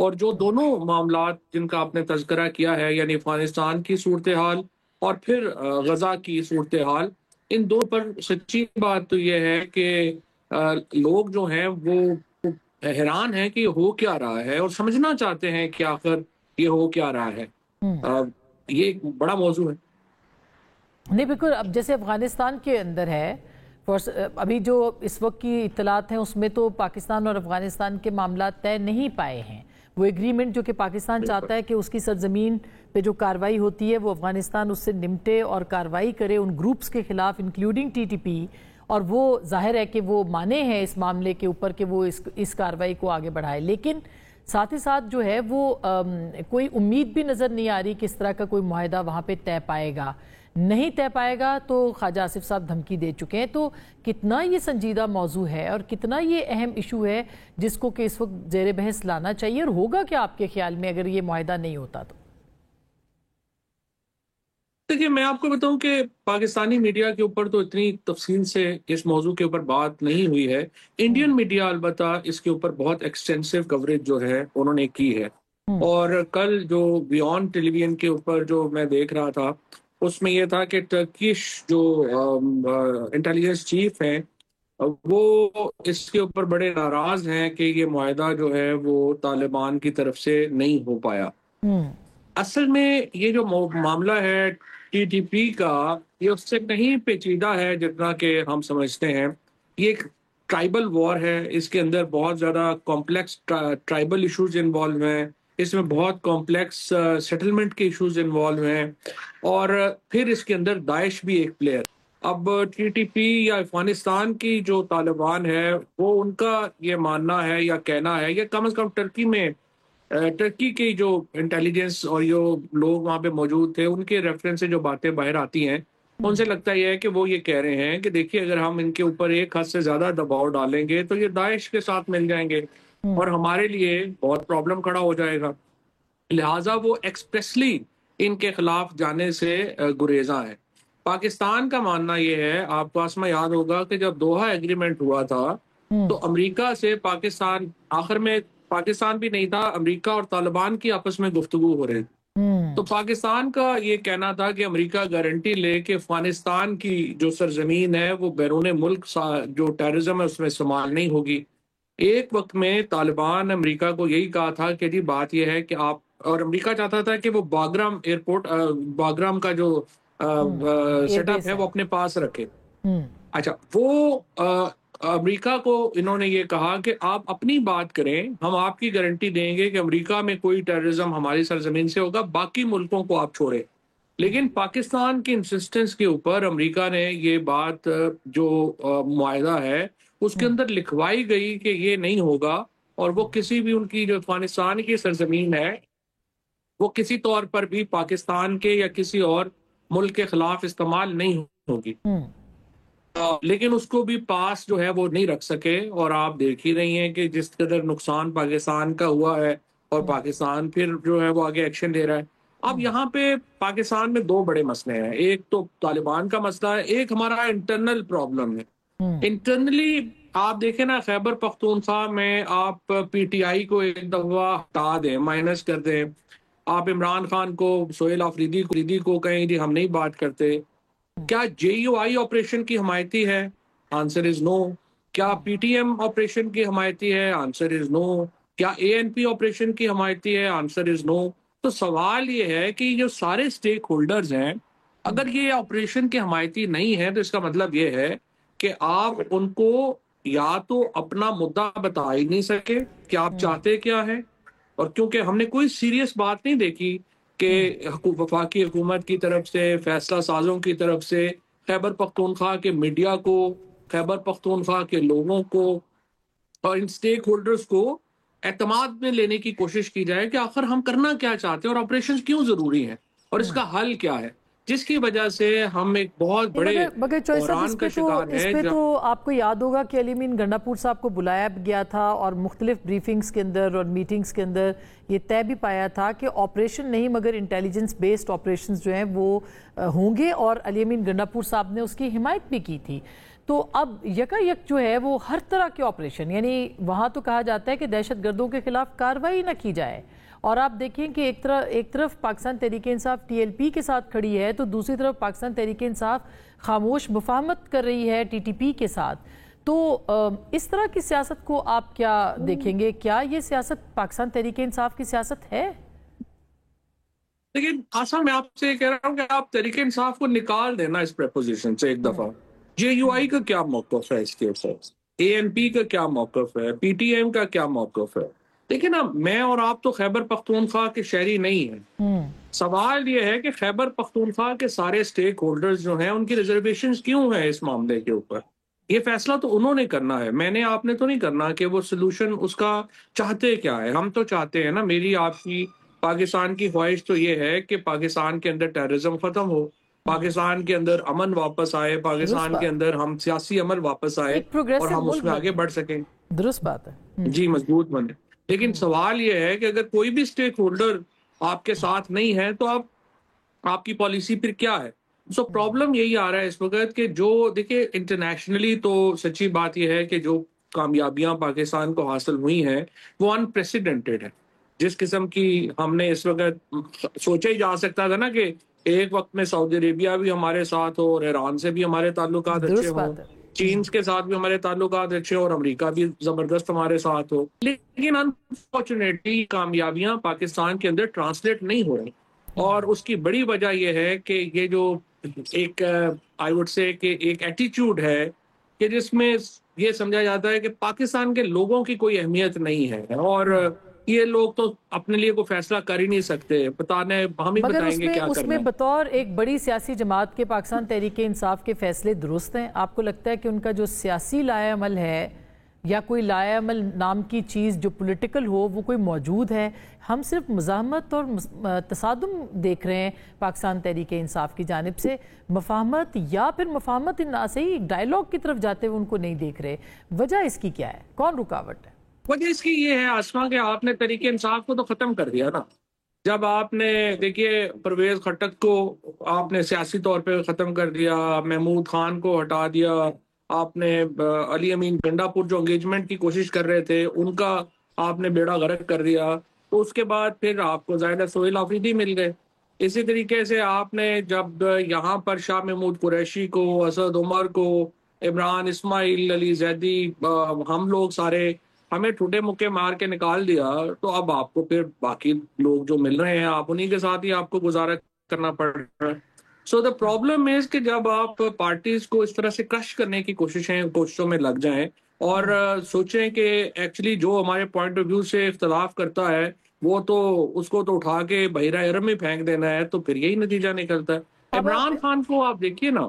اور جو دونوں معاملات جن کا آپ نے تذکرہ کیا ہے، یعنی افغانستان کی صورتحال اور پھر غزہ کی صورتحال، ان دو پر سچی بات تو یہ ہے کہ لوگ جو ہیں وہ حیران ہیں کہ یہ ہو کیا رہا ہے، اور سمجھنا چاہتے ہیں کہ آخر یہ ہو کیا رہا ہے۔ یہ ایک بڑا موضوع ہے۔ نہیں بالکل، اب جیسے افغانستان کے اندر ہے، ابھی جو اس وقت کی اطلاعات ہیں اس میں تو پاکستان اور افغانستان کے معاملات طے نہیں پائے ہیں۔ وہ ایگریمنٹ جو کہ پاکستان چاہتا ہے کہ اس کی سرزمین پہ جو کاروائی ہوتی ہے وہ افغانستان اس سے نمٹے اور کاروائی کرے ان گروپس کے خلاف انکلوڈنگ ٹی ٹی پی، اور وہ ظاہر ہے کہ وہ مانے ہیں اس معاملے کے اوپر کہ وہ اس کاروائی کو آگے بڑھائے، لیکن ساتھ ہی ساتھ جو ہے وہ کوئی امید بھی نظر نہیں آ رہی کہ اس طرح کا کوئی معاہدہ وہاں پہ طے پائے گا۔ نہیں طے پائے گا تو خواجہ آصف صاحب دھمکی دے چکے ہیں، تو کتنا یہ سنجیدہ موضوع ہے اور کتنا یہ اہم ایشو ہے جس کو کہ اس وقت زیر بحث لانا چاہیے، اور ہوگا کیا آپ کے خیال میں اگر یہ معاہدہ نہیں ہوتا تو؟ دیکھیے، میں آپ کو بتاؤں کہ پاکستانی میڈیا کے اوپر تو اتنی تفصیل سے اس موضوع کے اوپر بات نہیں ہوئی ہے۔ انڈین میڈیا البتہ اس کے اوپر بہت ایکسٹینسو کوریج جو ہے انہوں نے کی ہے، اور کل جو بیونڈ ٹیلی ویژن کے اوپر جو میں دیکھ رہا تھا اس میں یہ تھا کہ ٹرکش جو انٹیلیجنس چیف ہیں وہ اس کے اوپر بڑے ناراض ہیں کہ یہ معاہدہ جو ہے وہ طالبان کی طرف سے نہیں ہو پایا۔ اصل میں یہ جو معاملہ ہے ٹی ٹی پی کا، یہ اس سے کہیں پیچیدہ ہے جتنا کہ ہم سمجھتے ہیں۔ یہ ایک ٹرائبل وار ہے، اس کے اندر بہت زیادہ کمپلیکس ٹرائبل ایشوز انوالو ہیں، اس میں بہت کمپلیکس سیٹلمنٹ کے ایشوز انوالو ہیں، اور پھر اس کے اندر داعش بھی ایک پلیئر۔ اب ٹی ٹی پی یا افغانستان کی جو طالبان ہے وہ ان کا یہ ماننا ہے یا کہنا ہے، یا کم از کم ٹرکی کی جو انٹیلیجنس اور جو لوگ وہاں پہ موجود تھے ان کے ریفرنس سے جو باتیں باہر آتی ہیں ان سے لگتا یہ ہے کہ وہ یہ کہہ رہے ہیں کہ دیکھیے اگر ہم ان کے اوپر ایک حد سے زیادہ دباؤ ڈالیں گے تو یہ داعش کے ساتھ مل جائیں گے اور ہمارے لیے بہت پرابلم کھڑا ہو جائے گا، لہٰذا وہ ایکسپریسلی ان کے خلاف جانے سے گریزاں ہے۔ پاکستان کا ماننا یہ ہے، آپ کو اسما یاد ہوگا کہ جب دوحہ ایگریمنٹ ہوا تھا تو امریکہ سے پاکستان، آخر میں پاکستان بھی نہیں تھا، امریکہ اور طالبان کی آپس میں گفتگو ہو رہی تھی، تو پاکستان کا یہ کہنا تھا کہ امریکہ گارنٹی لے کہ افغانستان کی جو سرزمین ہے وہ بیرون ملک جو ٹیررزم ہے اس میں استعمال نہیں ہوگی۔ ایک وقت میں طالبان امریکہ کو یہی کہا تھا کہ جی بات یہ ہے کہ آپ، اور امریکہ چاہتا تھا کہ وہ باگرام ایئرپورٹ، باگرام کا جو سیٹ اپ ہے وہ اپنے پاس رکھے۔ اچھا، وہ امریکہ کو انہوں نے یہ کہا کہ آپ اپنی بات کریں، ہم آپ کی گارنٹی دیں گے کہ امریکہ میں کوئی ٹیررزم ہماری سرزمین سے ہوگا، باقی ملکوں کو آپ چھوڑیں۔ لیکن پاکستان کی انسسٹنس کے اوپر امریکہ نے یہ بات جو معاہدہ ہے اس کے اندر لکھوائی گئی کہ یہ نہیں ہوگا، اور وہ کسی بھی ان کی جو افغانستان کی سرزمین ہے وہ کسی طور پر بھی پاکستان کے یا کسی اور ملک کے خلاف استعمال نہیں ہوگی، لیکن اس کو بھی پاس جو ہے وہ نہیں رکھ سکے، اور آپ دیکھ ہی رہی ہیں کہ جس قدر نقصان پاکستان کا ہوا ہے، اور پاکستان پھر جو ہے وہ آگے ایکشن لے رہا ہے۔ اب یہاں پہ پاکستان میں دو بڑے مسئلے ہیں، ایک تو طالبان کا مسئلہ ہے، ایک ہمارا انٹرنل پرابلم ہے۔ انٹرنلی آپ دیکھیں نا، خیبر پختونخوا میں آپ پی ٹی آئی کو ایک دفعہ ہٹا دیں، مائنس کر دیں، آپ عمران خان کو، سہیل آفریدی کو کہیں جی ہم نہیں بات کرتے، کیا جے یو آئی آپریشن کی حمایتی ہے؟ آنسر از نو۔ کیا پی ٹی ایم آپریشن کی حمایتی ہے؟ آنسر از نو۔ کیا اے این پی آپریشن کی حمایتی ہے؟ آنسر از نو۔ تو سوال یہ ہے کہ جو سارے سٹیک ہولڈرز ہیں، اگر یہ آپریشن کی حمایتی نہیں ہے تو اس کا مطلب یہ ہے کہ آپ ان کو یا تو اپنا مدعا بتا ہی نہیں سکے کہ آپ چاہتے کیا ہے، اور کیونکہ ہم نے کوئی سیریس بات نہیں دیکھی کہ وفاقی حکومت کی طرف سے، فیصلہ سازوں کی طرف سے خیبر پختونخوا کے میڈیا کو، خیبر پختونخوا کے لوگوں کو اور ان سٹیک ہولڈرز کو اعتماد میں لینے کی کوشش کی جائے کہ آخر ہم کرنا کیا چاہتے ہیں اور آپریشنز کیوں ضروری ہیں اور اس کا حل کیا ہے، جس کی وجہ سے ہم ایک بہت بڑے بحران کا شکار ہیں۔ اس پہ تو آپ کو یاد ہوگا کہ علی امین گنڈاپور صاحب کو بلایا گیا تھا اور مختلف بریفنگز کے اندر اور میٹنگز کے اندر یہ طے بھی پایا تھا کہ آپریشن نہیں مگر انٹیلیجنس بیسڈ آپریشنز جو ہیں وہ ہوں گے، اور علی امین گنڈاپور صاحب نے اس کی حمایت بھی کی تھی۔ تو اب یکا یک جو ہے وہ ہر طرح کے آپریشن، یعنی وہاں تو کہا جاتا ہے کہ دہشت گردوں کے خلاف کارروائی نہ کی جائے، اور آپ دیکھیں کہ ایک طرف Pakistan Tehreek Insaf T L P کے ساتھ کھڑی ہے تو دوسری طرف پاکستان تحریک انصاف خاموش مفاہمت کر رہی ہے ٹی ٹی پی کے ساتھ. تو اس طرح کی سیاست کو آپ کیا دیکھیں گے؟ کیا یہ سیاست پاکستان تحریک انصاف کی سیاست ہے؟ لیکن آسان میں آپ سے کہہ رہا ہوں کہ آپ تحریک انصاف کو نکال دینا اس پریپوزیشن سے ایک دفعہ. جے یو آئی کا کیا موقف ہے اس کے ساتھ؟ اے این پی کا کیا موقف ہے؟ پی ٹی ایم کا کیا موقف ہے؟ دیکھیں نا، میں اور آپ تو خیبر پختونخوا کے شہری نہیں ہیں. سوال یہ ہے کہ خیبر پختونخوا کے سارے سٹیک ہولڈرز جو ہیں ان کی ریزرویشنز کیوں ہیں اس معاملے کے اوپر؟ یہ فیصلہ تو انہوں نے کرنا ہے، میں نے آپ نے تو نہیں کرنا کہ وہ سلوشن اس کا چاہتے کیا ہے. ہم تو چاہتے ہیں نا، میری آپ کی پاکستان کی خواہش تو یہ ہے کہ پاکستان کے اندر ٹیررزم ختم ہو، پاکستان کے اندر امن واپس آئے، پاکستان کے اندر ہم سیاسی عمل واپس آئے اور ہم اس میں آگے بڑھ سکیں. درست بات ہے جی، مضبوط بنے. لیکن سوال یہ ہے کہ اگر کوئی بھی سٹیک ہولڈر آپ کے ساتھ نہیں ہے تو آپ کی پالیسی پھر کیا ہے؟ سو پرابلم یہی آ رہا ہے اس وقت کہ جو دیکھیں انٹرنیشنلی تو سچی بات یہ ہے کہ جو کامیابیاں پاکستان کو حاصل ہوئی ہیں وہ انپریسیڈنٹڈ ہے. جس قسم کی ہم نے اس وقت سوچا ہی جا سکتا تھا نا کہ ایک وقت میں سعودی عربیہ بھی ہمارے ساتھ ہو اور ایران سے بھی ہمارے تعلقات اچھے ہوں، چین کے ساتھ بھی ہمارے تعلقات اچھے اور امریکہ بھی زبردست ہمارے ساتھ ہو. لیکن انفارچونیٹلی کامیابیاں پاکستان کے اندر ٹرانسلیٹ نہیں ہو رہی، اور اس کی بڑی وجہ یہ ہے کہ یہ جو ایک آئی وڈ سے کہ ایک ایٹیچیوڈ ہے کہ جس میں یہ سمجھا جاتا ہے کہ پاکستان کے لوگوں کی کوئی اہمیت نہیں ہے اور یہ لوگ تو اپنے لیے کوئی فیصلہ کر ہی نہیں سکتے، بتانے ہم ہی بتائیں گے کیا کرنا ہے. اس میں بطور ایک بڑی سیاسی جماعت کے پاکستان تحریک انصاف کے فیصلے درست ہیں؟ آپ کو لگتا ہے کہ ان کا جو سیاسی لائحہ عمل ہے یا کوئی لائحہ عمل نام کی چیز جو پولیٹیکل ہو وہ کوئی موجود ہے؟ ہم صرف مزاحمت اور تصادم دیکھ رہے ہیں پاکستان تحریک انصاف کی جانب سے، مفاہمت یا پھر مفاہمت سے ہی ڈائیلاگ کی طرف جاتے ہوئے ان کو نہیں دیکھ رہے. وجہ اس کی کیا ہے؟ کون رکاوٹ ہے؟ وجہ اس کی یہ ہے آسما کہ آپ نے تحریک انصاف کو تو ختم کر دیا نا. جب آپ نے دیکھیے پرویز خٹک کو آپ نے سیاسی طور پہ ختم کر دیا، محمود خان کو ہٹا دیا، آپ نے علی امین گنڈا پور جو انگیجمنٹ کی کوشش کر رہے تھے ان کا آپ نے بیڑا غرق کر دیا، تو اس کے بعد پھر آپ کو ظاہر سہیل آفریدی مل گئے. اسی طریقے سے آپ نے جب یہاں پر شاہ محمود قریشی کو، اسد عمر کو، عمران اسماعیل، علی زیدی، ہم لوگ سارے ہمیں ٹھوٹے مکے مار کے نکال دیا، تو اب آپ کو پھر باقی لوگ جو مل رہے ہیں آپ انہی کے ساتھ ہی آپ کو گزارا کرنا پڑ رہا ہے. سو دا پرابلم از کہ جب آپ پارٹیز کو اس طرح سے کرش کرنے کی کوششوں میں لگ جائیں اور سوچیں کہ ایکچولی جو ہمارے پوائنٹ آف ویو سے اختلاف کرتا ہے وہ تو اس کو تو اٹھا کے بحیرہ عرب میں پھینک دینا ہے، تو پھر یہی نتیجہ نکلتا ہے. عمران خان کو آپ دیکھیے نا،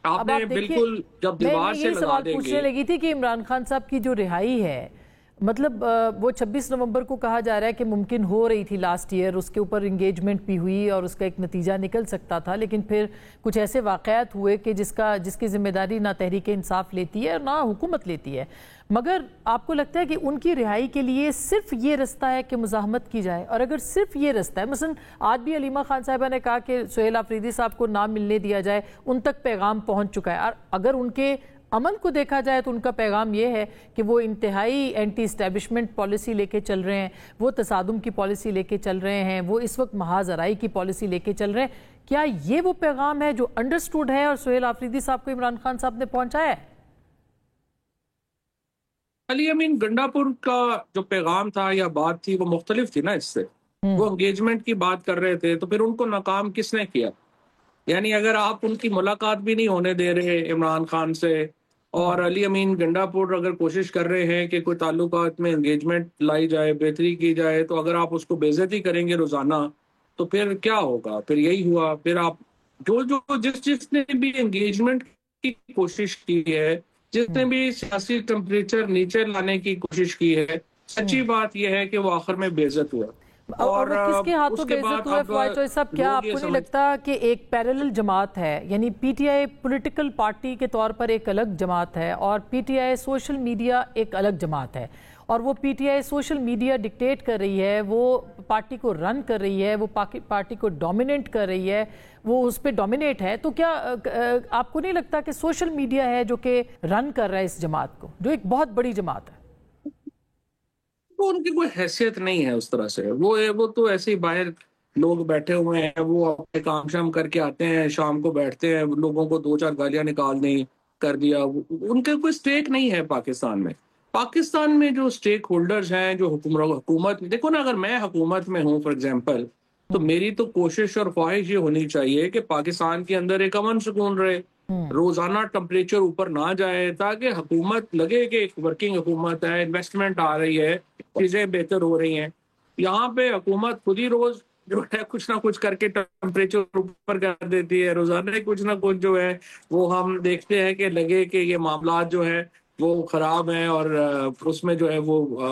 آپ نے بالکل جب دیوار سے لگا دیں گے. پوچھنے لگی تھی کہ عمران خان صاحب کی جو رہائی ہے، مطلب وہ 26 نومبر کو کہا جا رہا ہے کہ ممکن ہو رہی تھی لاسٹ ایئر، اس کے اوپر انگیجمنٹ بھی ہوئی اور اس کا ایک نتیجہ نکل سکتا تھا، لیکن پھر کچھ ایسے واقعات ہوئے کہ جس کی ذمہ داری نہ تحریک انصاف لیتی ہے اور نہ حکومت لیتی ہے. مگر آپ کو لگتا ہے کہ ان کی رہائی کے لیے صرف یہ رستہ ہے کہ مزاحمت کی جائے؟ اور اگر صرف یہ رستہ ہے، مثلا آج بھی علیمہ خان صاحبہ نے کہا کہ سہیل آفریدی صاحب کو نہ ملنے دیا جائے، ان تک پیغام پہنچ چکا ہے، اور اگر ان کے عمل کو دیکھا جائے تو ان کا پیغام یہ ہے کہ وہ انتہائی اینٹی اسٹیبلشمنٹ پالیسی لے کے چل رہے ہیں، وہ تصادم کی پالیسی لے کے چل رہے ہیں، وہ اس وقت محاذ آرائی کی پالیسی لے کے چل رہے ہیں. کیا یہ وہ پیغام ہے جو انڈرسٹوڈ ہے اور سہیل آفریدی صاحب کو عمران خان صاحب نے پہنچایا ہے؟ علی امین گنڈا پور کا جو پیغام تھا یا بات تھی وہ مختلف تھی نا اس سے. وہ انگیجمنٹ کی بات کر رہے تھے تو پھر ان کو ناکام کس نے کیا؟ یعنی اگر آپ ان کی ملاقات بھی نہیں ہونے دے رہے عمران خان سے، اور علی امین گنڈا پور اگر کوشش کر رہے ہیں کہ کوئی تعلقات میں انگیجمنٹ لائی جائے، بہتری کی جائے، تو اگر آپ اس کو بے عزتی کریں گے روزانہ تو پھر کیا ہوگا؟ پھر یہی ہوا. پھر آپ جس نے بھی انگیجمنٹ کی کوشش کی ہے، جس نے بھی سیاسی ٹمپریچر نیچے لانے کی کوشش کی ہے، سچی بات یہ ہے کہ وہ آخر میں بے عزت ہوا. اور وہ کس کے ہاتھوں بے عزت ہوئے؟ فواد چوہدری صاحب، کیا آپ کو نہیں لگتا کہ ایک پیرلل جماعت ہے، یعنی P T I political party کے طور پر ایک الگ جماعت ہے اور P T I social media ایک الگ جماعت ہے، اور وہ P T I social media dictate کر رہی ہے، وہ پارٹی کو رن کر رہی ہے، وہ پارٹی کو ڈومیننٹ کر رہی ہے، وہ اس پہ ڈومینیٹ ہے، تو کیا آپ کو نہیں لگتا کہ سوشل میڈیا ہے جو کہ رن کر رہا ہے اس جماعت کو، جو ایک بہت بڑی جماعت ہے؟ وہ ان کی کوئی حیثیت نہیں ہے اس طرح سے، وہ تو ایسے ہی باہر لوگ بیٹھے ہوئے ہیں، وہ اپنے کام شام کر کے آتے ہیں، شام کو بیٹھتے ہیں، لوگوں کو دو چار گالیاں نکال دیں کر دیا، ان کا کوئی سٹیک نہیں ہے پاکستان میں۔ پاکستان میں جو سٹیک ہولڈرز ہیں، جو حکومت، دیکھو نا، اگر میں حکومت میں ہوں فار ایگزامپل، تو میری تو کوشش اور خواہش یہ ہونی چاہیے کہ پاکستان کے اندر ایک امن سکون رہے، روزانہ ٹمپریچر اوپر نہ جائے، تاکہ حکومت لگے کہ ایک ورکنگ حکومت ہے، انویسٹمنٹ آ رہی ہے، چیزیں بہتر ہو رہی ہیں۔ یہاں پہ حکومت خود ہی روز جو ہے کچھ نہ کچھ کر کے ٹمپریچر اوپر کر دیتی ہے، روزانہ کچھ نہ کچھ جو ہے وہ ہم دیکھتے ہیں کہ لگے کہ یہ معاملات جو ہے وہ خراب ہیں، اور اس میں جو ہے وہ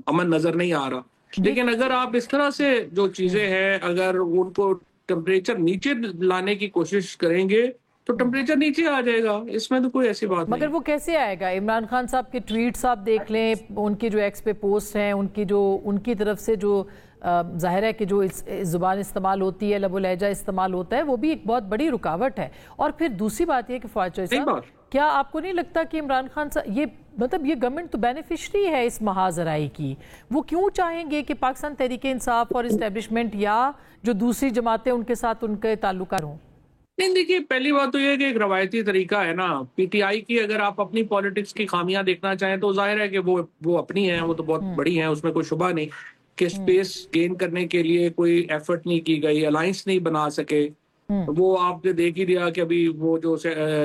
امن نظر نہیں آ رہا۔ لیکن اگر آپ اس طرح سے جو چیزیں ہیں، اگر ان کو ٹمپریچر نیچے لانے کی کوشش کریں گے تو ٹمپریچر نیچے آ جائے گا، اس میں تو کوئی ایسی بات نہیں۔ مگر وہ کیسے آئے گا؟ عمران خان صاحب کے ٹویٹس آپ دیکھ لیں، ان کی جو ایکس پہ پوسٹ ہیں، ان کی طرف سے جو ظاہر ہے کہ جو زبان استعمال ہوتی ہے، لب و لہجہ استعمال ہوتا ہے، وہ بھی ایک بہت بڑی رکاوٹ ہے۔ اور پھر دوسری بات یہ کہ فواد چوہدری صاحب، کیا آپ کو نہیں لگتا کہ عمران خان صاحب یہ گورنمنٹ تو بینیفیشری ہے اس محاذ آرائی کی، وہ کیوں چاہیں گے کہ پاکستان تحریک انصاف اور اسٹیبلشمنٹ یا جو دوسری جماعتیں ان کے ساتھ ان کے تعلقات ہوں؟ نہیں، دیکھیے، پہلی بات تو یہ کہ ایک روایتی طریقہ ہے نا پی ٹی آئی کی، اگر آپ اپنی پالیٹکس کی خامیاں دیکھنا چاہیں تو ظاہر ہے کہ وہ اپنی ہیں، وہ تو بہت بڑی ہیں، اس میں کوئی شبہ نہیں کہ سپیس گین کرنے کے لیے کوئی ایفرٹ نہیں کی گئی، الائنس نہیں بنا سکے۔ وہ آپ نے دیکھ ہی دیا کہ ابھی وہ جو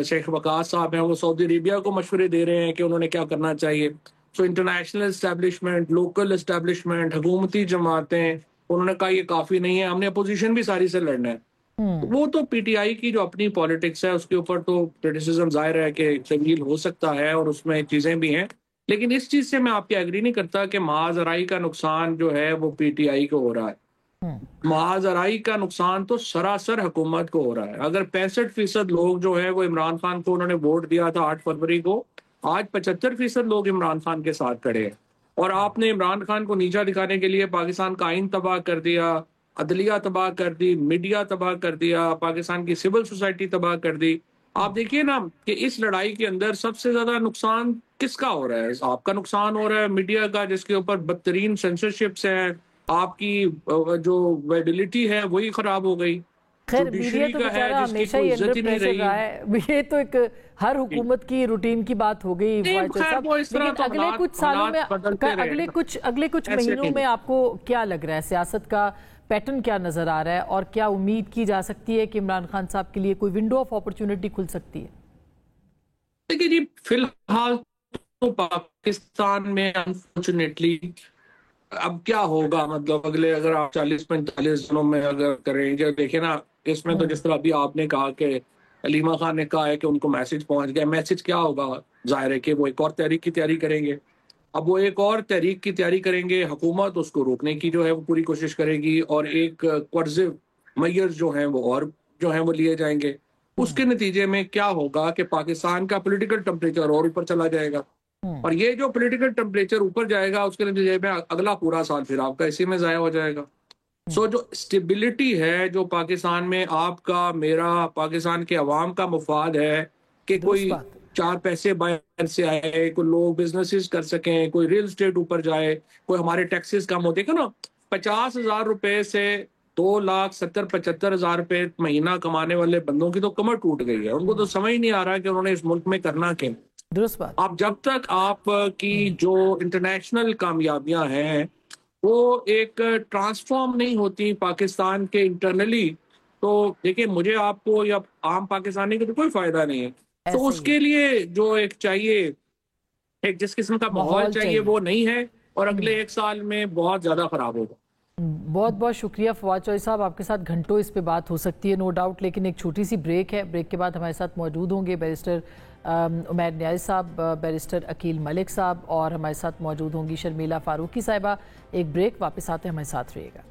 شیخ وقاص صاحب ہیں، وہ سعودی عربیہ کو مشورے دے رہے ہیں کہ انہوں نے کیا کرنا چاہیے۔ So international establishment, local establishment, حکومتی جماعتیں، انہوں نے کہا یہ کافی نہیں ہے، ہم نے اپوزیشن بھی ساری سے لڑنا ہے۔ وہ تو پی ٹی آئی کی جو اپنی پالیٹکس ہے اس کے اوپر تو کرٹیسزم ظاہر ہے کہ تبدیل ہو سکتا ہے، اور اس میں چیزیں بھی ہیں، لیکن اس چیز سے میں آپ کی ایگری نہیں کرتا کہ محاذ آرائی کا نقصان جو ہے وہ پی ٹی آئی کو ہو رہا ہے۔ محاذ آرائی کا نقصان تو سراسر حکومت کو ہو رہا ہے۔ اگر 65% لوگ جو ہے وہ عمران خان کو انہوں نے ووٹ دیا تھا 8 فروری کو، آج 75% لوگ عمران خان کے ساتھ کھڑے ہیں، اور آپ نے عمران خان کو نیچا دکھانے کے لیے پاکستان کا آئین تباہ کر دیا، عدلیہ تباہ کر دی، میڈیا تباہ کر دیا، پاکستان کی سول سوسائٹی تباہ کر دی۔ آپ دیکھیے نا کہ اس لڑائی کے اندر سب سے زیادہ نقصان کس کا ہو رہا ہے؟ آپ کا نقصان ہو رہا ہے میڈیا کا، جس کے اوپر بدترین سینسرشپس ہیں، آپ کی جو ویبلٹی ہے وہی خراب ہو گئی، خیر میڈیا تو بیچارہ ہمیشہ ہی انڈر پریشر رہا ہے، یہ تو ایک ہر حکومت کی روٹین کی بات ہو گئی فواد صاحب۔ لیکن اگلے کچھ سالوں میں، اگلے کچھ مہینوں میں آپ کو کیا لگ رہا ہے، سیاست کا پیٹرن کیا نظر آ رہا ہے، اور کیا امید کی جا سکتی ہے کہ عمران خان صاحب کے لیے کوئی ونڈو آف اپرچونٹی کھل سکتی ہے؟ دیکھیے جی، فی الحال تو پاکستان میں انفارچونیٹلی اب کیا ہوگا، مطلب اگر آپ 40-45 دنوں میں اگر کریں گے، دیکھیں نا، اس میں تو جس طرح ابھی آپ نے کہا کہ علیمہ خان نے کہا ہے کہ ان کو میسج پہنچ گیا، میسج کیا ہوگا؟ ظاہر ہے کہ وہ ایک اور تحریک کی تیاری کریں گے۔ اب وہ ایک اور تحریک کی تیاری کریں گے، حکومت اس کو روکنے کی جو ہے وہ پوری کوشش کرے گی، اور ایک کوارزیو میئرز جو ہیں وہ اور جو ہیں وہ لیے جائیں گے۔ اس کے نتیجے میں کیا ہوگا کہ پاکستان کا پولیٹیکل ٹمپریچر اور اوپر چلا جائے گا، اور یہ جو پولیٹیکل ٹمپریچر اوپر جائے گا اس کے نتیجے میں اگلا پورا سال پھر آپ کا اسی میں ضائع ہو جائے گا۔ سو جو اسٹیبلٹی ہے جو پاکستان میں آپ کا، میرا، پاکستان کے عوام کا مفاد ہے کہ کوئی 4 پیسے باہر سے آئے، کوئی لوگ بزنسز کر سکیں، کوئی ریل اسٹیٹ اوپر جائے، کوئی ہمارے ٹیکسز کم ہوتے ہیں نا، 50,000 روپے سے 2,70,000-75,000 روپے مہینہ کمانے والے بندوں کی تو کمر ٹوٹ گئی ہے، ان کو تو سمجھ نہیں آ رہا کہ انہوں نے اس ملک میں کرنا کیا۔ درست بات۔ آپ جب تک آپ کی جو انٹرنیشنل کامیابیاں ہیں وہ ایک ٹرانسفارم نہیں ہوتی پاکستان کے انٹرنلی، تو دیکھیں مجھے، آپ کو، یا عام پاکستانی کو تو کوئی فائدہ نہیں ہے۔ تو اس کے لیے جو ایک چاہیے، ایک جس قسم کا ماحول چاہیے وہ نہیں ہے، اور اگلے 1 سال میں بہت زیادہ خراب ہوگا۔ بہت بہت شکریہ فواد چوہدری صاحب، آپ کے ساتھ گھنٹوں اس پہ بات ہو سکتی ہے نو ڈاؤٹ، لیکن ایک چھوٹی سی بریک ہے، بریک کے بعد ہمارے ساتھ موجود ہوں گے بیرسٹر عمیر نیاز صاحب، بیرسٹر عقیل ملک صاحب، اور ہمارے ساتھ موجود ہوں گی شرمیلا فاروقی صاحبہ۔ ایک بریک، واپس آتے ہیں، ہمارے ساتھ رہیے گا۔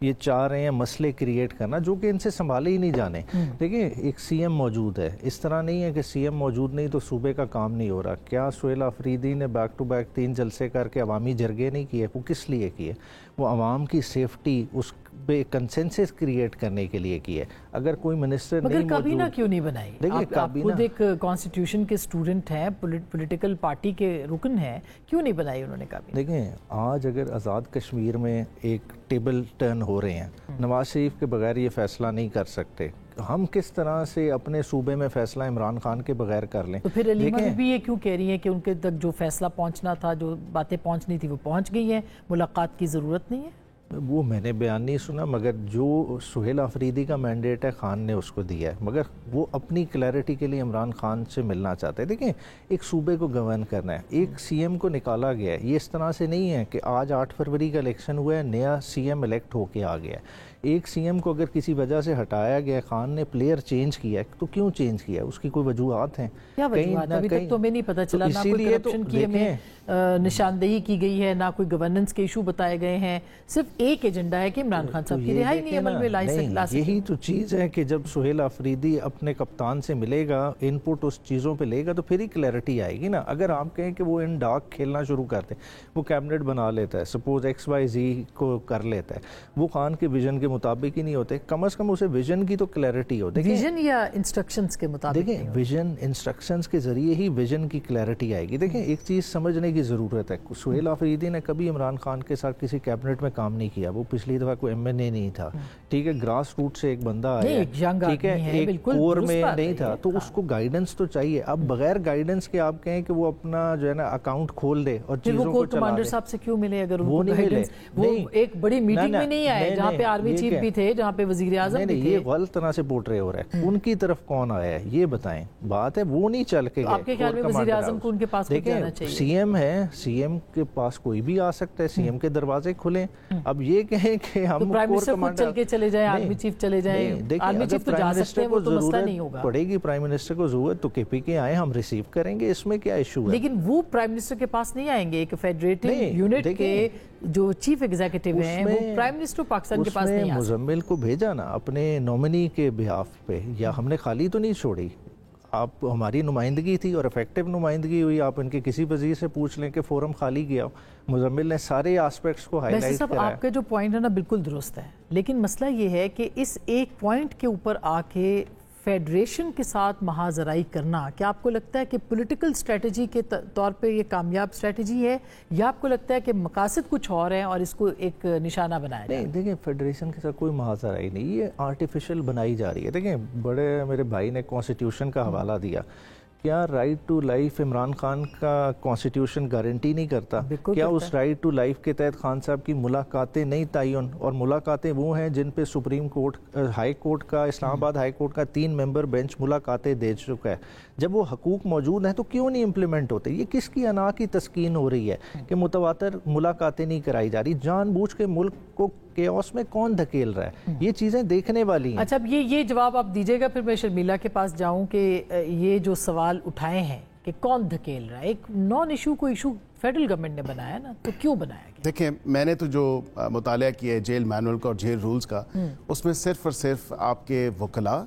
یہ چاہ رہے ہیں مسئلے کریٹ کرنا جو کہ ان سے سنبھالے ہی نہیں جانے. دیکھیں ایک سی ایم موجود ہے, اس طرح نہیں ہے کہ سی ایم موجود نہیں تو صوبے کا کام نہیں ہو رہا. کیا سہیل آفریدی نے بیک ٹو بیک 3 جلسے کر کے عوامی جرگے نہیں کیے؟ وہ کس لیے کیے؟ وہ عوام کی سیفٹی اس پہ کنسنسس کریٹ کرنے کے لیے کیے. اگر کوئی منسٹر نہیں موجود, مگر کابینہ کیوں نہیں بنائی؟ آپ خود ایک کانسٹیٹیوشن کے اسٹوڈنٹ ہیں, پولیٹیکل پارٹی کے رکن ہیں, کیوں نہیں بنائی انہوں نے کابینہ؟ دیکھیں آج اگر آزاد کشمیر میں ایک ٹیبل ٹرن ہو رہے ہیں, نواز شریف کے بغیر یہ فیصلہ نہیں کر سکتے, ہم کس طرح سے اپنے صوبے میں فیصلہ عمران خان کے بغیر کر لیں؟ تو پھر علیمہ بھی یہ کیوں کہہ رہی ہیں کہ ان کے تک جو فیصلہ پہنچنا تھا, جو باتیں پہنچنی تھی وہ پہنچ گئی ہیں, ملاقات کی ضرورت نہیں ہے؟ وہ میں نے بیان نہیں سنا, مگر جو سہیل آفریدی کا مینڈیٹ ہے خان نے اس کو دیا ہے, مگر وہ اپنی کلیئرٹی کے لیے عمران خان سے ملنا چاہتے ہیں. دیکھیں ایک صوبے کو گورن کرنا ہے, ایک سی ایم کو نکالا گیا ہے, یہ اس طرح سے نہیں ہے کہ آج 8 فروری کا الیکشن ہوا ہے, نیا سی ایم الیکٹ ہو کے آ گیا ہے. ایک سی ایم کو اگر کسی وجہ سے ہٹایا گیا, خان نے پلیئر چینج کیا ہے, تو کیوں چینج کیا ہے؟ اس کی کوئی وجوہات ہیں؟ کیا وجوہات؟ ابھی تک تو ہمیں نہیں پتہ چلا, نہ کوئی کرپشن کی ہمیں نشاندہی کی گئی ہے, نہ کوئی گورننس کے ایشو بتائے گئے ہیں, صرف ایک ایجنڈا ہے کہ عمران خان صاحب کی رہائی نہیں عمل میں لا سکتے. یہی تو چیز ہے کہ جب سہیل آفریدی اپنے کپتان سے ملے گا, ان پٹ اس چیزوں پہ لے گا, تو پھر ہی کلیئرٹی آئے گی نا. اگر آپ کہیں کہ وہ ان ڈارک کھیلنا شروع کرتے, وہ کیبنٹ بنا لیتا ہے, سپوز XYZ کو کر لیتا ہے, وہ خان کے ویژن کے مطابق ہی نہیں ہوتے, کم از کم اسے ویژن کی تو کلیئرٹی ہو. ویژن یا انسٹرکشنز کے مطابق؟ دیکھیں ویژن انسٹرکشنز کے ذریعے ہی ویژن کی کلیئرٹی آئے گی. دیکھیں ایک چیز سمجھنے کی ضرورت ہے, سہیل آفریدی نے کبھی عمران خان کے ساتھ کسی کیبنٹ میں کام نہیں کیا, وہ پچھلی دفعہ کوئی MNA نہیں تھا, ٹھیک ہے, گراس روٹ سے ایک بندہ آیا, ٹھیک ہے, ایک کور میں نہیں تھا, تو اس کو گائیڈنس تو چاہیے. اب بغیر گائیڈنس کے آپ کہیں کہ وہ اپنا جو ہے نا اکاؤنٹ کھول دے اور چیزوں کو چلا دے. کمانڈر صاحب سے کیوں ملے اگر وہ نہیں ملے؟ وہ ایک بڑی میٹنگ میں نہیں آئے جہاں پہ آرمی چیف بھی تھے, جہاں پہ وزیر اعظم بھی تھے. یہ غلط طرح سے پورٹرے ہو رہا ہے. ان کی طرف کون آیا ہے یہ بتائیں, بات ہے وہ نہیں چل کے گئے. آپ کے خیال میں وزیر اعظم کو ان کے پاس جانا چاہیے؟ سی ایم ہے, سی ایم کے پاس کوئی بھی آ سکتا ہے, سی ایم کے دروازے کھلیں. اب یہ کہیں کہ ہم پرائم منسٹر خود چل کے چلے جائیں, آرمی چیف چلے جائیں, آرمی چیف تو جا سکتے ہیں, وہ تو مسئلہ نہیں ہوگا. پڑے گی پرائم منسٹر کو ضرورت تو KPK آئے, ہم ریسیو کریں گے, اس میں کیا ایشو ہے؟ لیکن وہ پرائم منسٹر کے پاس نہیں آئیں گے. ایک فیڈریٹو یونٹ کے جو چیف ایگزیکٹو ہیں وہ پرائم منسٹر پاکستان کے پاس نہیں آ سکتے. مزمل کو بھیجا نا اپنے نومنی کے بہاف پہ, یا ہم نے خالی تو نہیں چھوڑی. آپ ہماری نمائندگی تھی اور افیکٹو نمائندگی ہوئی. آپ ان کے کسی وزیر سے پوچھ لیں کہ فورم خالی کیا, مزمل نے سارے آسپیکٹس کو ہائی لائٹ کرایا. آپ کا جو پوائنٹ ہے نا بالکل درست ہے, لیکن مسئلہ یہ ہے کہ اس ایک پوائنٹ کے اوپر آ کے فیڈریشن کے ساتھ محاذرائی کرنا, کیا آپ کو لگتا ہے کہ پولیٹیکل اسٹریٹجی کے طور پہ یہ کامیاب اسٹریٹجی ہے, یا آپ کو لگتا ہے کہ مقاصد کچھ اور ہیں اور اس کو ایک نشانہ بنایا جائے؟ نہیں دیکھیں, فیڈریشن کے ساتھ کوئی محاذرائی نہیں, یہ آرٹیفیشل بنائی جا رہی ہے. دیکھیں بڑے میرے بھائی نے کانسٹیٹیوشن کا حوالہ دیا, کیا right to life Imran Khan کا کانسٹیٹیوشن گارنٹی نہیں کرتا؟ کیا اس رائٹ ٹو لائف کے تحت خان صاحب کی ملاقاتیں نہیں تعین, اور ملاقاتیں وہ ہیں جن پہ سپریم کورٹ, ہائی کورٹ کا, اسلام آباد ہائی کورٹ کا 3 ممبر بینچ ملاقاتیں دے چکا ہے. جب وہ حقوق موجود ہیں تو کیوں نہیں امپلیمنٹ ہوتے؟ یہ کس کی انا کی تسکین ہو رہی ہے کہ متواتر ملاقاتیں نہیں کرائی جا رہی؟ جان بوجھ کے ملک کو کیوس میں کون دھکیل رہا ہے؟ یہ چیزیں دیکھنے والی ہیں. اچھا, اب یہ جواب آپ دیجیے گا, پھر میں شرمیلہ کے پاس جاؤں کہ یہ جو سوال اٹھائے ہیں کہ کون دھکیل رہا ہے, ایک نان ایشو کو ایشو فیڈرل گورنمنٹ نے بنایا نا, تو کیوں بنایا گیا؟ دیکھیں میں نے تو جو مطالعہ کیا ہے جیل مینول کا اور جیل رولز کا, اس میں صرف اور صرف آپ کے وکلاء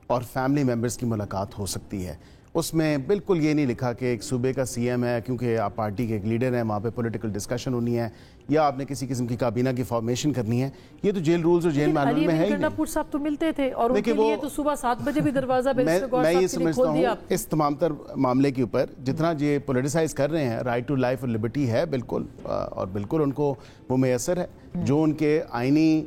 اور فیملی ممبرز کی ملاقات ہو سکتی ہے. اس میں بالکل یہ نہیں لکھا کہ ایک صوبے کا سی ایم ہے, کیونکہ آپ پارٹی کے ایک لیڈر ہیں, وہاں پہ پولیٹیکل ڈسکشن ہونی ہے, یا آپ نے کسی قسم کی کابینہ کی فارمیشن کرنی ہے. یہ تو جیل رولز اور جیل مینول میں ہے ہی نہیں. پور صاحب تو ملتے تھے, اور ان کے لیے تو صبح 7 بجے بھی دروازہ میں یہ سمجھتا ہوں اس تمام تر معاملے کے اوپر جتنا یہ پولیٹیسائز کر رہے ہیں, رائٹ ٹو لائف اور لبرٹی ہے بالکل, اور بالکل ان کو وہ میسر ہے. جو ان کے آئینی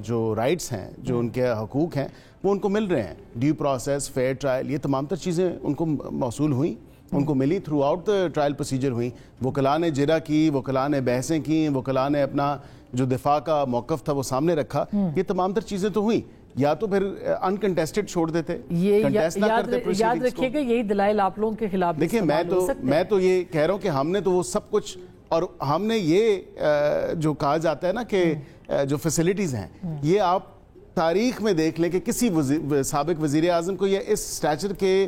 جو رائٹس ہیں, جو ان کے حقوق ہیں, وہ ان کو مل رہے ہیں. ڈیو پروسیس, فیئر ٹرائل, یہ تمام تر چیزیں ان کو موصول ہوئیں, ان کو ملی, through out the trial procedure ہوئیں. وکلاء نے جرا کی, وکلاء نے بحثیں کی, وکلاء نے اپنا جو دفاع کا موقف تھا وہ سامنے رکھا. یہ تمام تر چیزیں تو ہوئیں. یا تو پھر انکنٹیسٹڈ چھوڑ دیتے, کنٹیسٹ نہ کرتے. یاد رکھیے گا یہی دلائل آپ لوگوں کے خلاف. دیکھیں میں تو یہ کہہ رہا ہوں کہ ہم نے تو وہ سب کچھ, اور ہم نے یہ جو کہا جاتا ہے نا کہ جو فیسلٹیز ہیں, یہ آپ تاریخ میں دیکھ لیں کہ کسی سابق وزیر اعظم کو یا اس سٹیچر کے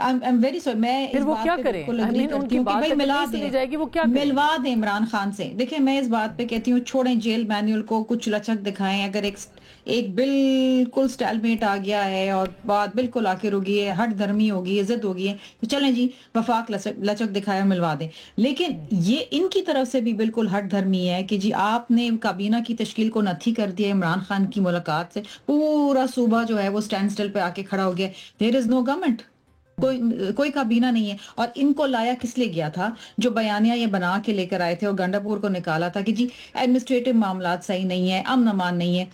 I'm very sorry, میں پھر اس وہ بات کیا پہ کریں؟ بالکل اگری کرتی ہوں کہ بھائی ملا دیں، ملوا دیں عمران خان سے. دیکھیں میں اس بات پہ کہتی ہوں چھوڑیں جیل مینیول کو، کچھ لچک دکھائیں. اگر ایک بالکل سٹائل میٹ آ گیا ہے اور بات بالکل آ کے رکی ہے، ہٹ دھرمی ہوگی، عزت ہوگی ہے، تو چلیں جی وفاق لچک دکھایا ملوا دیں. لیکن یہ ان کی طرف سے بھی بالکل ہٹ دھرمی ہے کہ جی آپ نے کابینہ کی تشکیل کو نتھی کر دیا عمران خان کی ملاقات سے، پورا صوبہ جو ہے وہ سٹینڈ سٹل پہ آ کے کھڑا ہو گیا. دیر از نو گورنمنٹ، کوئی کابینہ نہیں ہے. اور ان کو لایا کس لیے گیا تھا؟ جو بیانیہ یہ بنا کے لے کر آئے تھے اور گنڈا پور کو نکالا تھا کہ جی ایڈمنسٹریٹو معاملات صحیح نہیں ہے، امن امان نہیں ہے.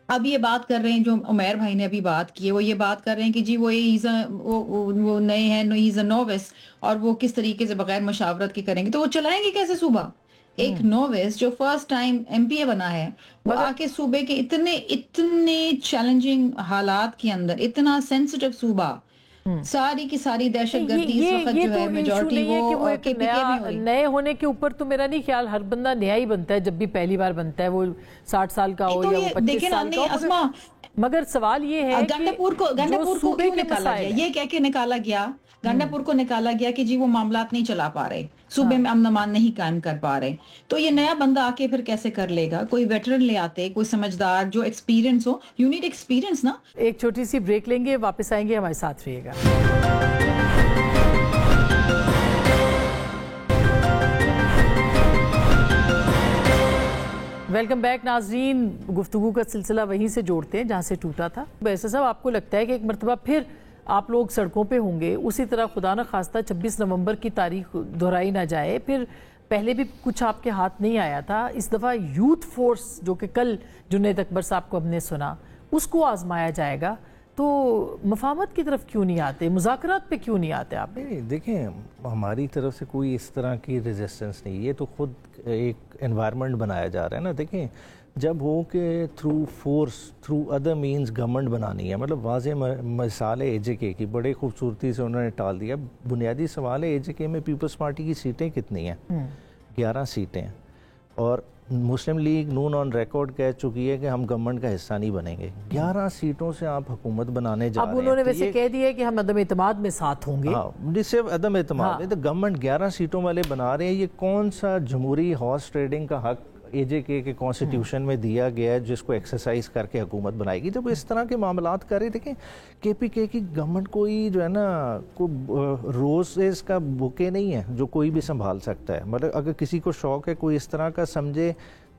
اب یہ بات کر رہے ہیں جو عمیر بھائی نے ابھی بات کی ہے، وہ یہ بات کر رہے ہیں کہ جی وہ نئے ہیں، ہی از اے نووس، اور وہ کس طریقے سے بغیر مشاورت کے کریں گے. تو وہ چلائیں گے کیسے صوبہ؟ ایک نووس جو فرسٹ ٹائم ایم پی اے بنا ہے، وہ آ کے صوبے کے اتنے چیلنجنگ حالات کے اندر، اتنا سینسٹیو صوبہ، ساری کی ساری دہشت گردی اس وقت جو ہے میجورٹی وہ کے پی کے میں ہوئی. نئے ہونے کے اوپر تو میرا نہیں خیال، ہر بندہ نیا ہی بنتا ہے جب بھی پہلی بار بنتا ہے، وہ 60 سال کا ہو یا وہ 25 سال کا ہو. مگر سوال یہ ہے گنڈا پور کو کیوں نکالا گیا؟ یہ کہہ کے نکالا گیا، گنڈا پور کو نکالا گیا کہ جی وہ معاملات نہیں چلا پا رہے، صوبے میں امن امان نہیں قائم کر پا رہے. تو یہ نیا بندہ آ کے پھر کیسے کر لے گا؟ کوئی ویٹرن لے آتے، کوئی سمجھدار جو experience who. You need experience نا. ایک چھوٹی سی بریک لیں گے، واپس آئیں گے، ہمارے ساتھ رہیے گا. ویلکم بیک ناظرین. گفتگو کا سلسلہ وہیں سے جوڑتے ہیں جہاں سے ٹوٹا تھا. ایسا صاحب آپ کو لگتا ہے کہ ایک مرتبہ پھر آپ لوگ سڑکوں پہ ہوں گے، اسی طرح خدا نہ خواستہ 26 نومبر کی تاریخ دہرائی نہ جائے؟ پھر پہلے بھی کچھ آپ کے ہاتھ نہیں آیا تھا، اس دفعہ یوتھ فورس جو کہ کل جنید اکبر صاحب کو ہم نے سنا، اس کو آزمایا جائے گا. تو مفاہمت کی طرف کیوں نہیں آتے؟ مذاکرات پہ کیوں نہیں آتے آپ؟ دیکھیں ہماری طرف سے کوئی اس طرح کی ریزسٹنس نہیں، یہ تو خود ایک انوائرمنٹ بنایا جا رہا ہے نا. دیکھیں جب ہو کہ through force, through other means government بنانی ہے، مطلب واضح مثال ہے اے جے کے کی، بڑے خوبصورتی سے انہوں نے ٹال دیا. بنیادی سوال ہے اے جے کے میں پیپلز پارٹی کی سیٹیں کتنی ہیں؟ 11 سیٹیں ہیں، اور مسلم لیگ نون آن ریکارڈ کہہ چکی ہے کہ ہم گورنمنٹ کا حصہ نہیں بنیں گے. 11 سیٹوں سے آپ حکومت بنانے جا رہے ہیں. اب انہوں نے ویسے کہہ دیا کہ ہم عدم اعتماد میں ساتھ ہوں گے. ہاں، صرف عدم اعتماد نہیں، تو گورنمنٹ 11 سیٹوں والے بنا رہے ہیں. یہ کون سا جمہوری ہارس ٹریڈنگ کا حق اے جے کے کانسٹیٹیوشن میں دیا گیا ہے جس کو ایکسرسائز کر کے حکومت بنائے گی؟ جب اس طرح کے معاملات کر رہے. دیکھیں کے پی کے کی گورنمنٹ کوئی جو ہے نا کوئی روزز کا بوکے نہیں ہے جو کوئی بھی سنبھال سکتا ہے. مطلب اگر کسی کو شوق ہے کوئی اس طرح کا سمجھے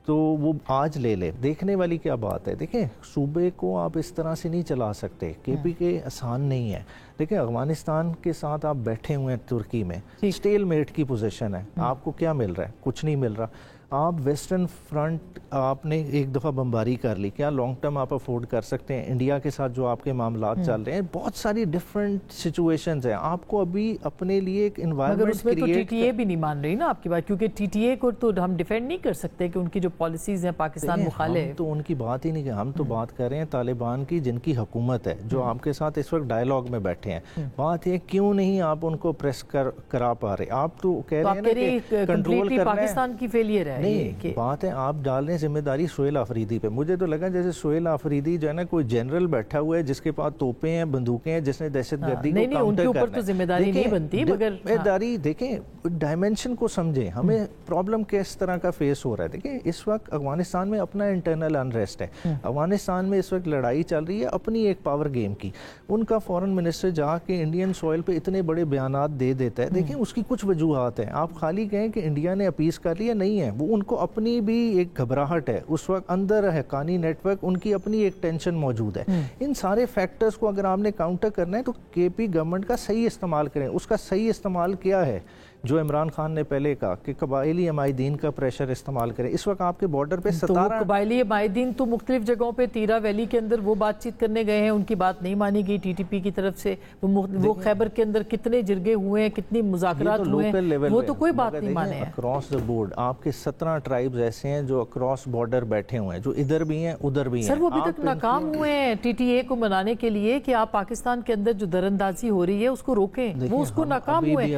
تو وہ آج لے لے. دیکھنے والی کیا بات ہے؟ دیکھیں صوبے کو آپ اس طرح سے نہیں چلا سکتے. کے پی کے آسان نہیں ہے. دیکھیں افغانستان کے ساتھ آپ بیٹھے ہوئے ہیں ترکی میں، سٹیل میٹ کی پوزیشن ہے. آپ کو کیا مل رہا ہے؟ کچھ نہیں مل رہا. آپ ویسٹرن فرنٹ آپ نے ایک دفعہ بمباری کر لی، کیا لانگ ٹرم آپ افورڈ کر سکتے ہیں؟ انڈیا کے ساتھ جو آپ کے معاملات چل رہے ہیں، بہت ساری ڈفرینٹ سچویشنز ہیں. آپ کو ابھی اپنے لیے ایک انوائرمنٹ مگر اس میں تو ٹی ٹی اے بھی نہیں مان رہی نا آپ کی بات، کیونکہ ٹی ٹی اے کو تو ہم ڈیفینڈ نہیں کر سکتے کہ ان کی جو پالیسیز ہیں پاکستان مخالف. ہم تو ان کی بات ہی نہیں کہ ہم تو بات کر رہے ہیں طالبان کی، جن کی حکومت ہے، جو آپ کے ساتھ اس وقت ڈائیلاگ میں بیٹھے ہیں. بات ہے کیوں نہیں آپ ان کو پریس کرا پا رہے؟ آپ تو کہہ رہے ہیں کہ کنٹرول کرنا پاکستان کی فیلئر ہے. نہیں، بات ہے آپ ڈال رہے ہیں ذمہ داری سہیل آفریدی پہ. مجھے تو لگا جیسے سہیل آفریدی جو ہے نا کوئی جنرل بیٹھا ہوا ہے جس کے پاس توپیں ہیں، بندوقیں ہیں، جس نے دہشت گردی کو کاؤنٹر کرنا ہے. تو ذمہ داری نہیں بنتی، مگر ذمہ داری دیکھیں ڈائمنشن کو سمجھیں. ہمیں پرابلم کس طرح کا فیس ہو رہا ہے. دیکھیں اس وقت افغانستان میں اپنا انٹرنل انریسٹ ہے. افغانستان میں اس وقت لڑائی چل رہی ہے اپنی ایک پاور گیم کی. ان کا فورن منسٹر جا کے انڈین سوئل پہ اتنے بڑے بیانات دے دیتا ہے. دیکھیں اس کی کچھ وجوہات ہیں. آپ خالی کہیں کہ انڈیا نے اپیز کر لیا، نہیں ہے. وہ ان کو اپنی بھی ایک گھبراہٹ ہے اس وقت اندر حقانی نیٹ ورک، ان کی اپنی ایک ٹینشن موجود ہے. ان سارے فیکٹرز کو اگر آپ نے کاؤنٹر کرنا ہے تو کے پی گورنمنٹ کا صحیح استعمال کریں. اس کا صحیح استعمال کیا ہے جو عمران خان نے پہلے کہا کہ قبائلی عمائدین کا پریشر استعمال کریں. اس وقت آپ کے بارڈر پہ 17 قبائلی عمائدین تو مختلف جگہوں پہ تیرا ویلی کے اندر وہ بات چیت کرنے گئے ہیں، ان کی بات نہیں مانی گئی ٹی ٹی پی کی طرف سے. وہ خیبر کے اندر کتنے جرگے ہوئے ہیں، کتنی مذاکرات ہوئے ہیں، وہ تو کوئی بات نہیں مانے ہیں. اکراس دا بورڈ آپ کے 17 ٹرائبز ایسے ہیں جو اکراس بارڈر بیٹھے ہوئے ہیں، جو ادھر بھی ہیں ادھر بھی ہیں. سر وہ ابھی تک ناکام ہوئے ہیں ٹی ٹی اے کو منانے کے لیے کہ آپ پاکستان کے اندر جو دراندازی ہو رہی ہے اس کو روکیں. وہ اس کو ناکام ہوئے.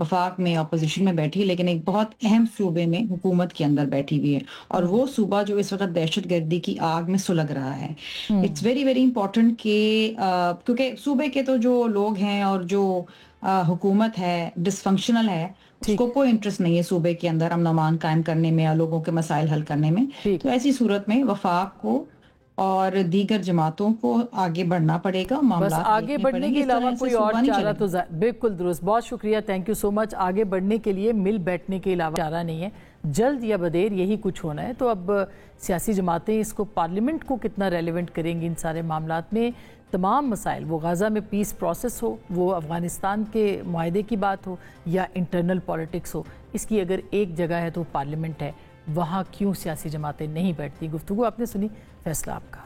وفاق میں اپوزیشن میں بیٹھی، لیکن ایک بہت اہم صوبے میں حکومت کے اندر بیٹھی ہوئی ہے، اور وہ صوبہ جو اس وقت دہشت گردی کی آگ میں سلگ رہا ہے. اٹس ویری ویری امپورٹنٹ کہ کیونکہ صوبے کے تو جو لوگ ہیں اور جو حکومت ہے ڈس فنکشنل ہے، اس کو کوئی انٹرسٹ نہیں ہے صوبے کے اندر امن و امان قائم کرنے میں یا لوگوں کے مسائل حل کرنے میں. تو ایسی صورت میں وفاق کو اور دیگر جماعتوں کو آگے بڑھنا پڑے گا. بس آگے بڑھنے کے علاوہ کوئی اور چارہ تو بالکل درست. بہت شکریہ، تھینک یو سو مچ. آگے بڑھنے کے لیے مل بیٹھنے کے علاوہ چارہ نہیں ہے، جلد یا بدیر یہی کچھ ہونا ہے. تو اب سیاسی جماعتیں اس کو پارلیمنٹ کو کتنا ریلیونٹ کریں گی ان سارے معاملات میں. تمام مسائل، وہ غزہ میں پیس پروسیس ہو، وہ افغانستان کے معاہدے کی بات ہو یا انٹرنل پولیٹکس ہو، اس کی اگر ایک جگہ ہے تو پارلیمنٹ ہے. وہاں کیوں سیاسی جماعتیں نہیں بیٹھتی؟ گفتگو آپ نے سنی، فیصلہ آپ کا.